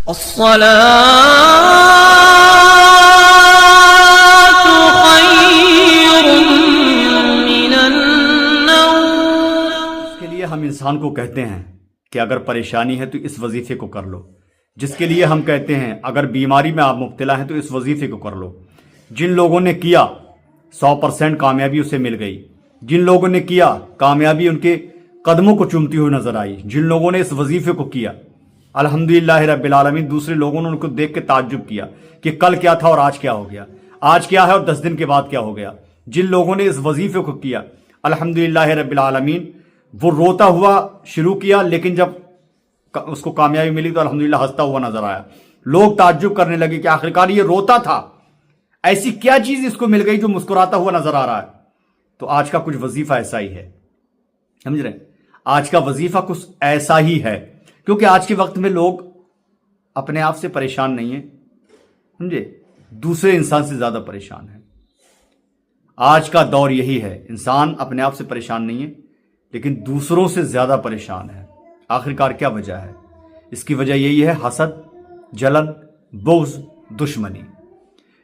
الصلاة خير من النوم۔ اس کے لیے ہم انسان کو کہتے ہیں کہ اگر پریشانی ہے تو اس وظیفے کو کر لو، جس کے لیے ہم کہتے ہیں اگر بیماری میں آپ مبتلا ہیں تو اس وظیفے کو کر لو۔ جن لوگوں نے کیا 100% کامیابی اسے مل گئی، جن لوگوں نے کیا کامیابی ان کے قدموں کو چومتی ہوئی نظر آئی، جن لوگوں نے اس وظیفے کو کیا الحمدللہ رب العالمین، دوسرے لوگوں نے ان کو دیکھ کے تعجب کیا کہ کل کیا تھا اور آج کیا ہو گیا، آج کیا ہے اور 10 دن کے بعد کیا ہو گیا۔ جن لوگوں نے اس وظیفے کو کیا الحمدللہ رب العالمین، وہ روتا ہوا شروع کیا، لیکن جب اس کو کامیابی ملی تو الحمدللہ ہنستا ہوا نظر آیا۔ لوگ تعجب کرنے لگے کہ آخرکار یہ روتا تھا، ایسی کیا چیز اس کو مل گئی جو مسکراتا ہوا نظر آ رہا ہے۔ تو آج کا کچھ وظیفہ ایسا ہی ہے، سمجھ رہے ہیں؟ آج کا وظیفہ کچھ ایسا ہی ہے، کیونکہ آج کے وقت میں لوگ اپنے آپ سے پریشان نہیں ہیں، سمجھے، دوسرے انسان سے زیادہ پریشان ہیں۔ آج کا دور یہی ہے، انسان اپنے آپ سے پریشان نہیں ہے لیکن دوسروں سے زیادہ پریشان ہے۔ آخرکار کیا وجہ ہے؟ اس کی وجہ یہی ہے حسد، جلن، بغض، دشمنی۔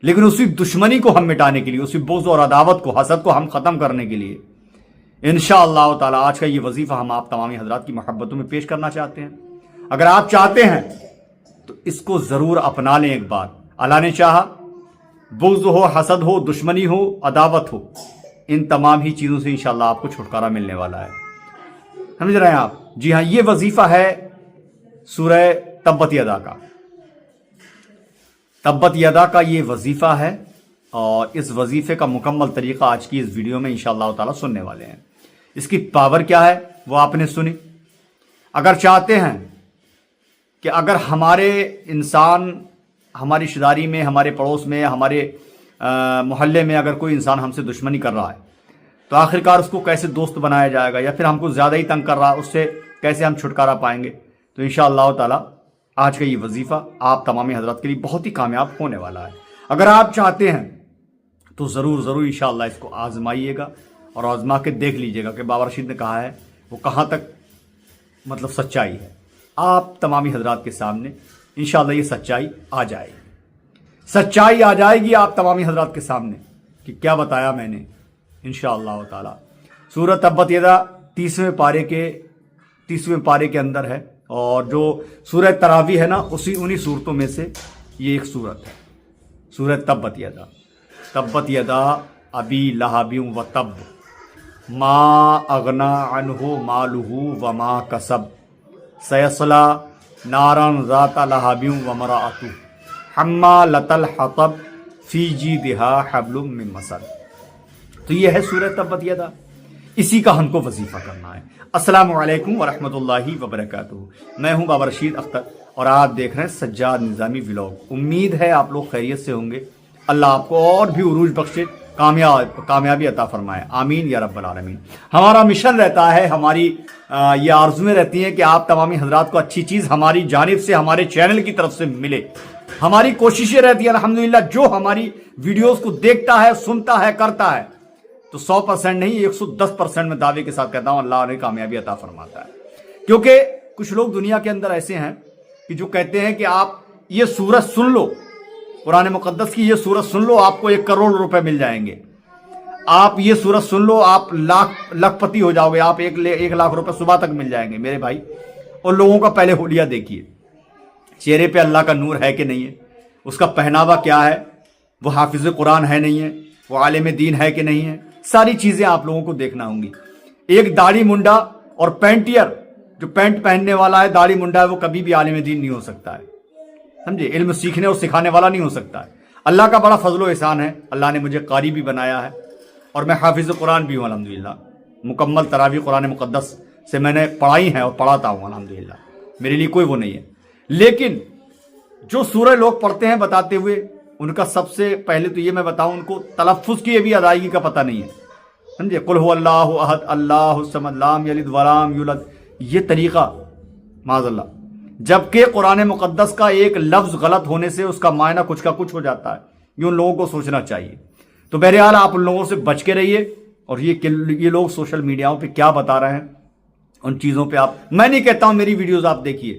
لیکن اسی دشمنی کو ہم مٹانے کے لیے، اسی بغض اور عداوت کو، حسد کو ہم ختم کرنے کے لیے انشاءاللہ تعالی آج کا یہ وظیفہ ہم آپ تمامی حضرات کی محبتوں میں پیش کرنا چاہتے ہیں۔ اگر آپ چاہتے ہیں تو اس کو ضرور اپنا لیں ایک بار۔ اللہ نے چاہا بغض ہو، حسد ہو، دشمنی ہو، عداوت ہو، ان تمام ہی چیزوں سے انشاءاللہ آپ کو چھٹکارا ملنے والا ہے۔ سمجھ رہے ہیں آپ؟ جی ہاں، یہ وظیفہ ہے سورہ تبت یدا کا۔ تبت یدا کا یہ وظیفہ ہے، اور اس وظیفے کا مکمل طریقہ آج کی اس ویڈیو میں انشاءاللہ تعالی سننے والے ہیں۔ اس کی پاور کیا ہے وہ آپ نے سنی۔ اگر چاہتے ہیں کہ اگر ہمارے انسان، ہماری رشتہ داری میں، ہمارے پڑوس میں، ہمارے محلے میں اگر کوئی انسان ہم سے دشمنی کر رہا ہے تو آخرکار اس کو کیسے دوست بنایا جائے گا، یا پھر ہم کو زیادہ ہی تنگ کر رہا ہے اس سے کیسے ہم چھٹکارا پائیں گے، تو انشاءاللہ تعالی آج کا یہ وظیفہ آپ تمامی حضرات کے لیے بہت ہی کامیاب ہونے والا ہے۔ اگر آپ چاہتے ہیں تو ضرور انشاءاللہ اس کو آزمائیے گا، اور آزما کے دیکھ لیجئے گا کہ بابا رشید نے کہا ہے وہ کہاں تک مطلب سچائی ہے۔ آپ تمامی حضرات کے سامنے انشاءاللہ یہ سچائی آ جائے گی، سچائی آ جائے گی آپ تمامی حضرات کے سامنے کہ کیا بتایا میں نے انشاءاللہ تعالی۔ سورہ تبت یدا 30ویں پارے کے اندر ہے، اور جو سورہ تراویح ہے نا انہی صورتوں میں سے یہ ایک صورت ہے، سورہ تبت یدا۔ تبت یدا ابی لہب و تب ما اغنا عنہ مالہ وما کسب سیصلی نارا ذات لہب وامرأتہ حمالۃ الحطب فی جیدہا حبل من مسد۔ تو یہ ہے سورہ تبت یدا، اسی کا ہم کو وظیفہ کرنا ہے۔ السلام علیکم ورحمۃ اللہ وبرکاتہ، میں ہوں بابا رشید اختر اور آپ دیکھ رہے ہیں سجاد نظامی ولاگ۔ امید ہے آپ لوگ خیریت سے ہوں گے، اللہ آپ کو اور بھی عروج بخشے، کامیابی عطا فرمائے، آمین یا رب العالمین۔ ہمارا مشن رہتا ہے، ہماری یہ آرزویں رہتی ہیں کہ آپ تمامی حضرات کو اچھی چیز ہماری جانب سے، ہمارے چینل کی طرف سے ملے۔ ہماری کوششیں رہتی ہیں الحمدللہ، جو ہماری ویڈیوز کو دیکھتا ہے، سنتا ہے، کرتا ہے، تو 100% نہیں 110% میں دعوے کے ساتھ کہتا ہوں اللہ نے کامیابی عطا فرماتا ہے۔ کیونکہ کچھ لوگ دنیا کے اندر ایسے ہیں کہ جو کہتے ہیں کہ آپ یہ سورت سن لو، قرآن مقدس کی یہ سورت سن لو، آپ کو 1 کروڑ روپے مل جائیں گے، آپ یہ سورت سن لو آپ لاکھ پتی ہو جاؤ گے، آپ 1 لاکھ روپے صبح تک مل جائیں گے۔ میرے بھائی، اور لوگوں کا پہلے حلیہ دیکھیے، چہرے پہ اللہ کا نور ہے کہ نہیں ہے، اس کا پہناوا کیا ہے، وہ حافظ قرآن ہے نہیں ہے، وہ عالم دین ہے کہ نہیں ہے، ساری چیزیں آپ لوگوں کو دیکھنا ہوں گی۔ ایک داڑھی منڈا اور پینٹیئر جو پینٹ پہننے والا ہے، داڑھی منڈا ہے، وہ کبھی بھی عالم دین نہیں ہو سکتا ہے، سمجھے، علم سیکھنے اور سکھانے والا نہیں ہو سکتا ہے۔ اللہ کا بڑا فضل و احسان ہے، اللہ نے مجھے قاری بھی بنایا ہے، اور میں حافظ قرآن بھی ہوں الحمدللہ۔ مکمل تراویح قرآن مقدس سے میں نے پڑھائی ہیں اور پڑھاتا ہوں الحمدللہ، میرے لیے کوئی وہ نہیں ہے۔ لیکن جو سورہ لوگ پڑھتے ہیں بتاتے ہوئے، ان کا سب سے پہلے تو یہ میں بتاؤں، ان کو تلفظ کی بھی ادائیگی کا پتہ نہیں ہے، سمجھے، قل هو اللہ احد اللہ الصمد لم یلد ولم یولد، یہ طریقہ معاذ اللہ، جبکہ قرآن مقدس کا ایک لفظ غلط ہونے سے اس کا معنی کچھ کا کچھ ہو جاتا ہے، یہ ان لوگوں کو سوچنا چاہیے۔ تو بہرحال آپ ان لوگوں سے بچ کے رہیے، اور یہ لوگ سوشل میڈیاؤں پہ کیا بتا رہے ہیں ان چیزوں پہ آپ، میں نہیں کہتا ہوں میری ویڈیوز آپ دیکھیے،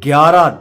11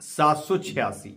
786।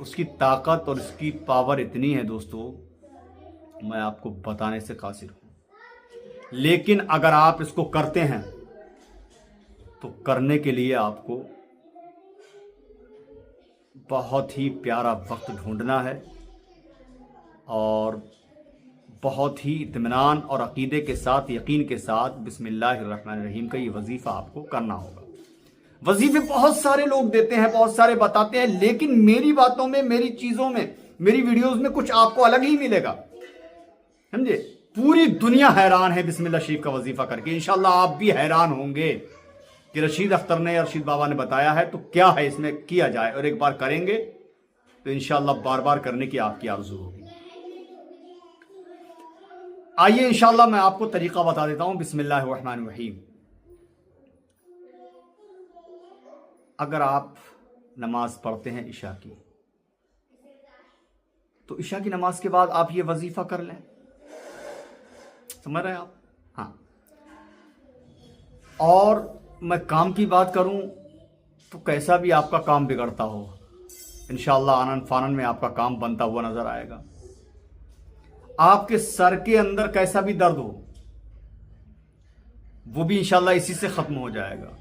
اس کی طاقت اور اس کی پاور اتنی ہے دوستو، میں آپ کو بتانے سے قاصر ہوں۔ لیکن اگر آپ اس کو کرتے ہیں تو کرنے کے لیے آپ کو بہت ہی پیارا وقت ڈھونڈنا ہے اور بہت ہی اطمینان اور عقیدے کے ساتھ، یقین کے ساتھ بسم اللہ الرحمن الرحیم کا یہ وظیفہ آپ کو کرنا ہوگا۔ وظیفے بہت سارے لوگ دیتے ہیں، بہت سارے بتاتے ہیں، لیکن میری باتوں میں، میری چیزوں میں، میری ویڈیوز میں کچھ آپ کو الگ ہی ملے گا، سمجھے؟ پوری دنیا حیران ہے بسم اللہ شریف کا وظیفہ کر کے، انشاءاللہ آپ بھی حیران ہوں گے کہ رشید اختر نے، رشید بابا نے بتایا ہے تو کیا ہے اس میں کیا جائے، اور ایک بار کریں گے تو انشاءاللہ بار بار کرنے کی آپ کی آرزو ہوگی۔ آئیے انشاءاللہ میں آپ کو طریقہ بتا دیتا ہوں۔ بسم اللہ الرحمن الرحیم۔ اگر آپ نماز پڑھتے ہیں عشاء کی، تو عشاء کی نماز کے بعد آپ یہ وظیفہ کر لیں، سمجھ رہے ہیں آپ؟ ہاں۔ اور میں کام کی بات کروں تو کیسا بھی آپ کا کام بگڑتا ہو، انشاءاللہ آنن فانن میں آپ کا کام بنتا ہوا نظر آئے گا۔ آپ کے سر کے اندر کیسا بھی درد ہو، وہ بھی انشاءاللہ اسی سے ختم ہو جائے گا۔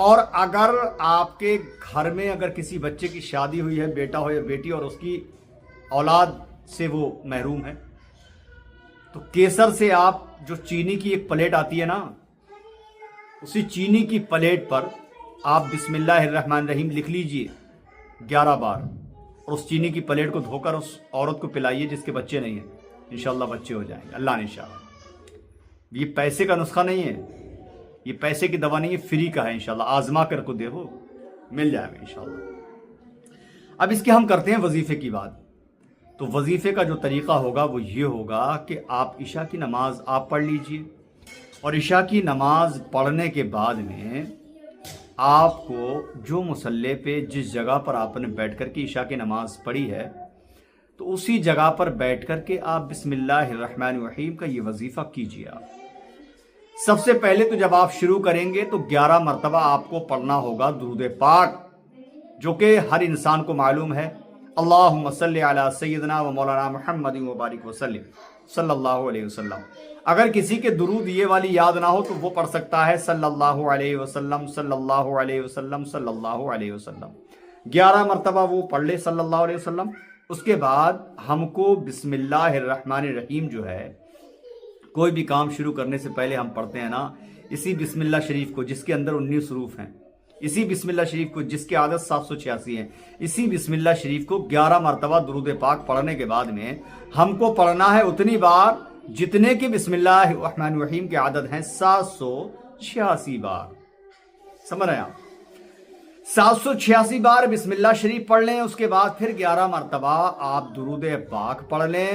اور اگر آپ کے گھر میں اگر کسی بچے کی شادی ہوئی ہے، بیٹا ہو یا بیٹی، اور اس کی اولاد سے وہ محروم ہے، تو کیسر سے آپ جو چینی کی ایک پلیٹ آتی ہے نا، اسی چینی کی پلیٹ پر آپ بسم اللہ الرحمن الرحیم لکھ لیجئے 11 بار، اور اس چینی کی پلیٹ کو دھو کر اس عورت کو پلائیے جس کے بچے نہیں ہیں، انشاءاللہ بچے ہو جائیں گے اللہ نے چاہا۔ یہ پیسے کا نسخہ نہیں ہے، یہ پیسے کی دوا نہیں ہے، فری کا ہے، انشاءاللہ آزما کر کو دیکھو، مل جائے گا انشاءاللہ۔ اب اس کے ہم کرتے ہیں وظیفے کی بات۔ تو وظیفے کا جو طریقہ ہوگا وہ یہ ہوگا کہ آپ عشاء کی نماز آپ پڑھ لیجئے، اور عشاء کی نماز پڑھنے کے بعد میں آپ کو جو مصلی پہ جس جگہ پر آپ نے بیٹھ کر کے عشاء کی نماز پڑھی ہے، تو اسی جگہ پر بیٹھ کر کے آپ بسم اللہ الرحمن الرحیم کا یہ وظیفہ کیجئے۔ آپ سب سے پہلے تو جب آپ شروع کریں گے تو 11 مرتبہ آپ کو پڑھنا ہوگا درود پاک، جو کہ ہر انسان کو معلوم ہے، اللہم صلی علی سیدنا و مولانا محمد و بارک وسلم صلی اللہ علیہ وسلم۔ اگر کسی کے درود یہ والی یاد نہ ہو تو وہ پڑھ سکتا ہے صلی اللہ علیہ وسلم صلی اللہ علیہ وسلم صلی اللہ علیہ وسلم، 11 مرتبہ وہ پڑھ لے صلی اللہ علیہ وسلم۔ اس کے بعد ہم کو بسم اللہ الرحمن الرحیم جو ہے، کوئی بھی کام شروع کرنے سے پہلے ہم پڑھتے ہیں نا، اسی بسم اللہ شریف کو جس کے اندر 19 حروف ہیں، اسی بسم اللہ شریف کو جس کی عدد 786 ہے، اسی بسم اللہ شریف کو 11 مرتبہ درود پاک پڑھنے کے بعد میں ہم کو پڑھنا ہے اتنی بار جتنے کہ بسم اللہ الرحمن الرحیم کے عدد ہیں 786 بار، سمجھ رہے ہیں آپ؟ 786 بار بسم اللہ شریف پڑھ لیں، اس کے بعد پھر 11 مرتبہ آپ درود پاک پڑھ لیں،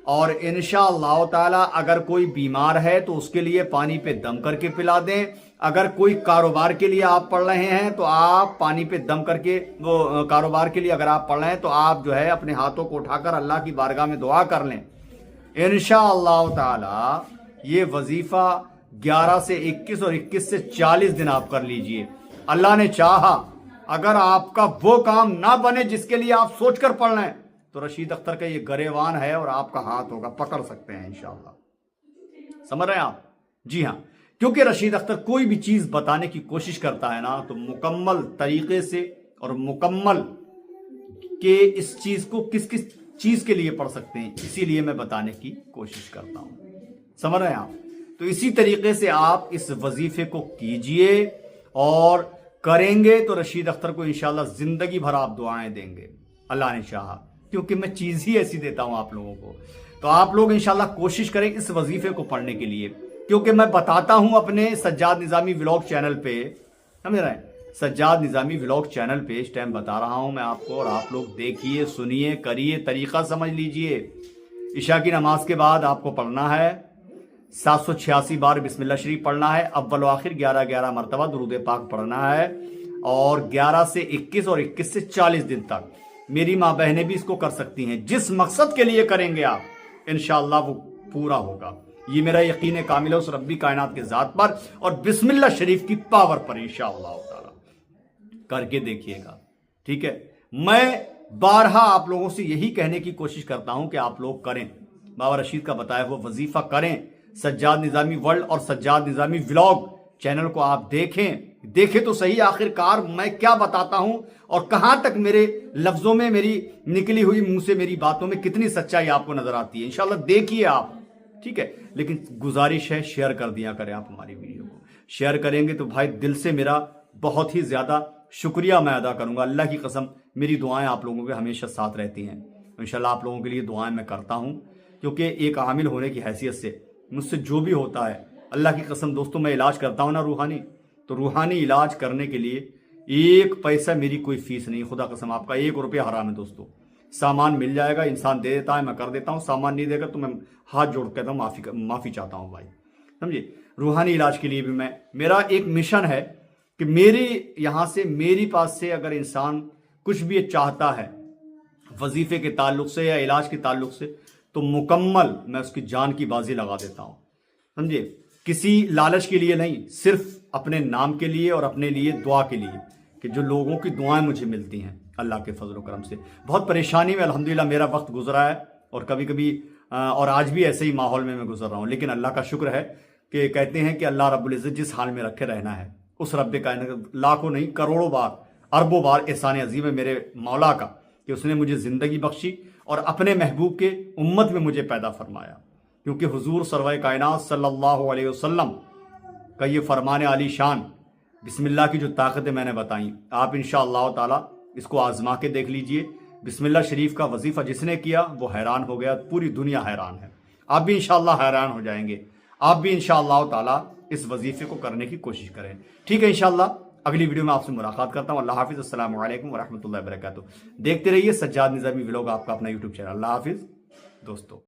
اور انشاءاللہ تعالی اگر کوئی بیمار ہے تو اس کے لیے پانی پہ دم کر کے پلا دیں۔ اگر کوئی کاروبار کے لیے آپ پڑھ رہے ہیں تو آپ پانی پہ دم کر کے، وہ کاروبار کے لیے اگر آپ پڑھ رہے ہیں تو آپ جو ہے اپنے ہاتھوں کو اٹھا کر اللہ کی بارگاہ میں دعا کر لیں۔ انشاءاللہ تعالی یہ وظیفہ 11 سے 21 اور 21 سے 40 دن آپ کر لیجئے۔ اللہ نے چاہا اگر آپ کا وہ کام نہ بنے جس کے لیے آپ سوچ کر پڑھ رہے ہیں تو رشید اختر کا یہ گریوان ہے اور آپ کا ہاتھ ہوگا، پکڑ سکتے ہیں انشاءاللہ، سمجھ رہے ہیں آپ؟ جی ہاں، کیونکہ رشید اختر کوئی بھی چیز بتانے کی کوشش کرتا ہے نا تو مکمل طریقے سے اور مکمل کہ اس چیز کو کس کس چیز کے لیے پڑھ سکتے ہیں، اسی لیے میں بتانے کی کوشش کرتا ہوں، سمجھ رہے ہیں آپ؟ تو اسی طریقے سے آپ اس وظیفے کو کیجئے اور کریں گے تو رشید اختر کو انشاءاللہ زندگی بھر آپ دعائیں دیں گے اللہ نے چاہا، کیونکہ میں چیز ہی ایسی دیتا ہوں آپ لوگوں کو۔ تو آپ لوگ انشاءاللہ کوشش کریں اس وظیفے کو پڑھنے کے لیے، کیونکہ میں بتاتا ہوں اپنے سجاد نظامی ولاگ چینل پہ، سمجھ رہے ہیں؟ سجاد نظامی ولاگ چینل پہ اس ٹائم بتا رہا ہوں میں آپ کو، اور آپ لوگ دیکھیے، سنیے، کریے، طریقہ سمجھ لیجئے۔ عشاء کی نماز کے بعد آپ کو پڑھنا ہے 786 بار بسم اللہ شریف پڑھنا ہے، اول و آخر 11 مرتبہ درود پاک پڑھنا ہے، اور 11 سے 21 اور 21 سے 40 دن تک۔ میری ماں بہنیں بھی اس کو کر سکتی ہیں، جس مقصد کے لیے کریں گے آپ انشاءاللہ وہ پورا ہوگا، یہ میرا یقین کامل ہے اس ربی کائنات کے ذات پر اور بسم اللہ شریف کی پاور پر، انشاءاللہ تعالی کر کے دیکھیے گا، ٹھیک ہے؟ میں بارہا آپ لوگوں سے یہی کہنے کی کوشش کرتا ہوں کہ آپ لوگ کریں، بابا رشید کا بتایا ہوا وظیفہ کریں، سجاد نظامی ورلڈ اور سجاد نظامی ولاگ چینل کو آپ دیکھیں تو صحیح آخر کار میں کیا بتاتا ہوں اور کہاں تک میرے لفظوں میں، میری نکلی ہوئی منہ سے میری باتوں میں کتنی سچائی آپ کو نظر آتی ہے۔ انشاءاللہ دیکھیے آپ، ٹھیک ہے، لیکن گزارش ہے شیئر کر دیا کریں آپ ہماری ویڈیو کو، شیئر کریں گے تو بھائی دل سے میرا بہت ہی زیادہ شکریہ میں ادا کروں گا۔ اللہ کی قسم میری دعائیں آپ لوگوں کے ہمیشہ ساتھ رہتی ہیں، انشاءاللہ آپ لوگوں کے لیے دعائیں میں کرتا ہوں، کیونکہ ایک عامل ہونے کی حیثیت سے مجھ سے جو بھی ہوتا ہے، اللہ کی قسم دوستوں میں علاج کرتا ہوں نا روحانی، تو روحانی علاج کرنے کے لیے 1 پیسہ میری کوئی فیس نہیں، خدا قسم آپ کا 1 روپیہ حرام ہے دوستوں۔ سامان مل جائے گا، انسان دے دیتا ہے میں کر دیتا ہوں، سامان نہیں دے گا تو میں ہاتھ جوڑ کہتا ہوں معافی چاہتا ہوں بھائی، سمجھے۔ روحانی علاج کے لیے بھی میرا ایک مشن ہے کہ میری پاس سے اگر انسان کچھ بھی چاہتا ہے وظیفے کے تعلق سے یا علاج کے تعلق سے تو مکمل میں اس کی جان کی بازی لگا دیتا ہوں، سمجھے، کسی لالچ کے لیے نہیں، صرف اپنے نام کے لیے اور اپنے لیے دعا کے لیے، کہ جو لوگوں کی دعائیں مجھے ملتی ہیں اللہ کے فضل و کرم سے۔ بہت پریشانی میں الحمدللہ میرا وقت گزرا ہے، اور کبھی کبھی اور آج بھی ایسے ہی ماحول میں گزر رہا ہوں، لیکن اللہ کا شکر ہے کہ کہتے ہیں کہ اللہ رب العزت جس حال میں رکھے رہنا ہے، اس رب کائنات لاکھوں نہیں کروڑوں بار اربوں بار احسان عظیم ہے میرے مولا کا کہ اس نے مجھے زندگی بخشی اور اپنے محبوب کے امت میں مجھے پیدا فرمایا، کیونکہ حضور سرور کائنات صلی اللہ علیہ وسلم کا یہ فرمان عالی شان بسم اللہ کی جو طاقتیں میں نے بتائیں، آپ انشاءاللہ تعالی اس کو آزما کے دیکھ لیجئے۔ بسم اللہ شریف کا وظیفہ جس نے کیا وہ حیران ہو گیا، پوری دنیا حیران ہے، آپ بھی انشاءاللہ حیران ہو جائیں گے، آپ بھی انشاءاللہ تعالی اس وظیفے کو کرنے کی کوشش کریں، ٹھیک ہے۔ انشاءاللہ اگلی ویڈیو میں آپ سے ملاقات کرتا ہوں۔ اللہ حافظ، السلام علیکم ورحمۃ اللہ وبرکاتہ۔ دیکھتے رہیے سجاد نظامی ولاگ، آپ کا اپنا یوٹیوب چینل۔ اللہ حافظ دوستو۔